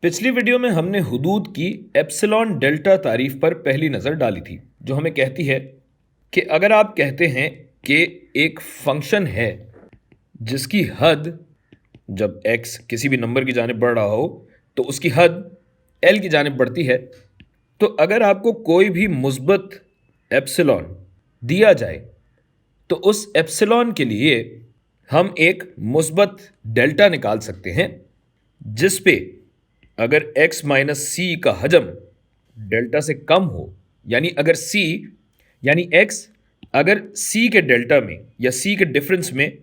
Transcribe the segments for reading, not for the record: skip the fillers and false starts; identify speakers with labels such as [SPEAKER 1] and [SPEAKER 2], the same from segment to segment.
[SPEAKER 1] पिछली वीडियो में हमने हुदूद की एप्सिलॉन डेल्टा तारीफ पर पहली नज़र डाली थी, जो हमें कहती है कि अगर आप कहते हैं कि एक फंक्शन है जिसकी हद जब x किसी भी नंबर की जानिब बढ़ रहा हो तो उसकी हद l की जानिब बढ़ती है, तो अगर आपको कोई भी मुस्बत एप्सिलॉन दिया जाए तो उस एप्सिलॉन के लिए हम एक मुस्बत डेल्टा निकाल सकते हैं जिस पे अगर x माइनस सी का हजम डेल्टा से कम हो, यानी अगर x अगर c के डेल्टा में या c के डिफरेंस में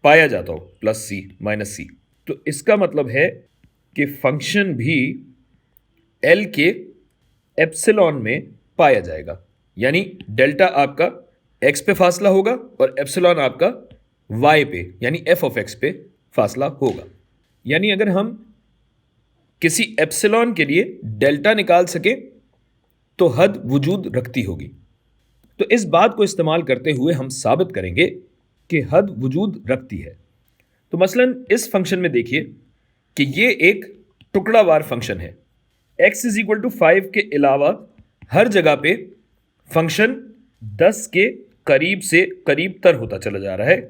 [SPEAKER 1] पाया जाता हो प्लस सी माइनस सी, तो इसका मतलब है कि फंक्शन भी l के एप्सिलॉन में पाया जाएगा। यानी डेल्टा आपका x पे फासला होगा और एप्सिलॉन आपका y पे यानी f ऑफ x पे फासला होगा। यानी अगर हम किसी एप्सिलॉन के लिए डेल्टा निकाल सके तो हद वजूद रखती होगी। तो इस बात को इस्तेमाल करते हुए हम साबित करेंगे कि हद वजूद रखती है। तो मसलन इस फंक्शन में देखिए कि ये एक टुकड़ावार फंक्शन है। x इज इक्वल टू 5 के अलावा हर जगह पे फंक्शन 10 के करीब से करीब तर होता चला जा रहा है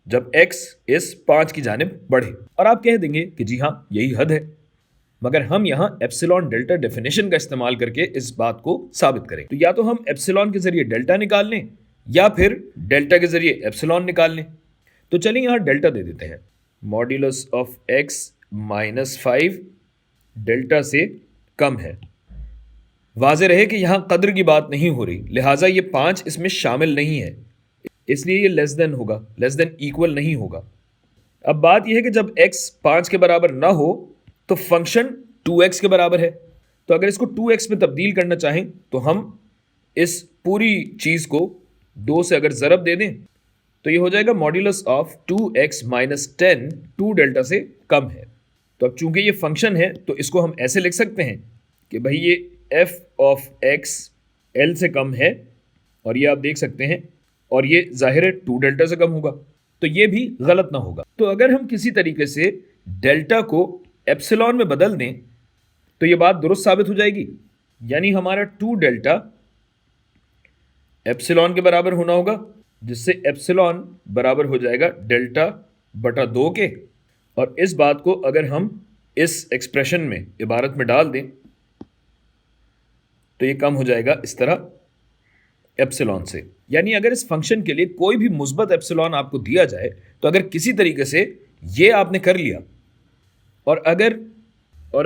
[SPEAKER 1] जब x इस 5 की जानिब बढ़े। और आप कह देंगे कि जी हाँ, यही हद है, मगर हम यहां एप्सिलॉन डेल्टा डेफिनेशन का इस्तेमाल करके इस बात को साबित करें। तो या तो हम एप्सिलॉन के जरिए डेल्टा निकाल लें या फिर डेल्टा के जरिए एप्सिलॉन निकाल लें। तो चलिए यहां डेल्टा दे देते हैं, modulus of x minus 5 delta से कम है। वाज़ेह रहे कि यहां कद्र की बात नहीं हो रही, लिहाजा ये 5 इसमें शामिल नहीं है, इसलिए ये लेस देन होगा, लेस देन इक्वल नहीं होगा। अब बात यह है कि जब x 5 के बराबर ना हो तो फंक्शन 2x के बराबर है। तो अगर इसको 2x में तब्दील करना चाहें तो हम इस पूरी चीज़ को 2 से अगर ज़रब दे दें तो ये हो जाएगा modulus of 2x minus 10 2 delta से कम है। तो अब चूंकि ये फंक्शन है तो इसको हम ऐसे लिख सकते हैं कि भाई ये f ऑफ x l से कम है, और ये आप देख सकते हैं, और ये जाहिर है 2 डेल्टा से कम होगा, तो ये भी गलत ना होगा। तो अगर हम किसी तरीके से डेल्टा को एप्सिलॉन में बदल दें तो ये बात दुरुस्त साबित हो जाएगी। यानी हमारा 2 डेल्टा एप्सिलॉन के बराबर होना होगा, जिससे एप्सिलॉन बराबर हो जाएगा डेल्टा बटा 2 के। और इस बात को अगर हम इस एक्सप्रेशन में इबारत में डाल दें तो ये कम हो जाएगा इस तरह एप्सिलॉन से। यानी अगर इस फंक्शन के लिए कोई भी मुस्बत एप्सिलॉन आपको दिया जाए तो अगर किसी तरीके से ये आपने कर लिया और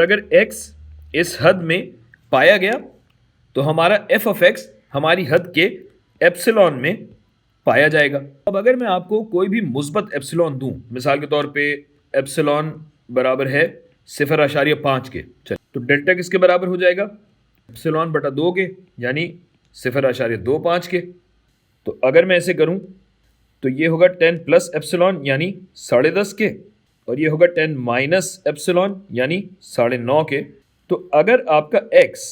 [SPEAKER 1] अगर x इस हद में पाया गया तो हमारा f ऑफ x हमारी हद के एप्सिलॉन में पाया जाएगा। अब अगर मैं आपको कोई भी मुस्बत एप्सिलॉन दूं, मिसाल के तौर पे एप्सिलॉन बराबर है 0.5 के, तो डेल्टा किसके बराबर हो जाएगा? एप्सिलॉन बटा 2 के, यानी 0.25 के। तो अगर मैं ऐसे करूं तो ये होगा 10 प्लस एप्सिलॉन यानी 10.5 के, और ये होगा 10 माइनस एप्सिलॉन यानी 9.5 के। तो अगर आपका x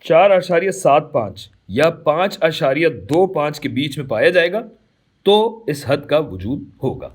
[SPEAKER 1] 4.75 या 5.25 के बीच में पाया जाएगा तो इस हद का वजूद होगा।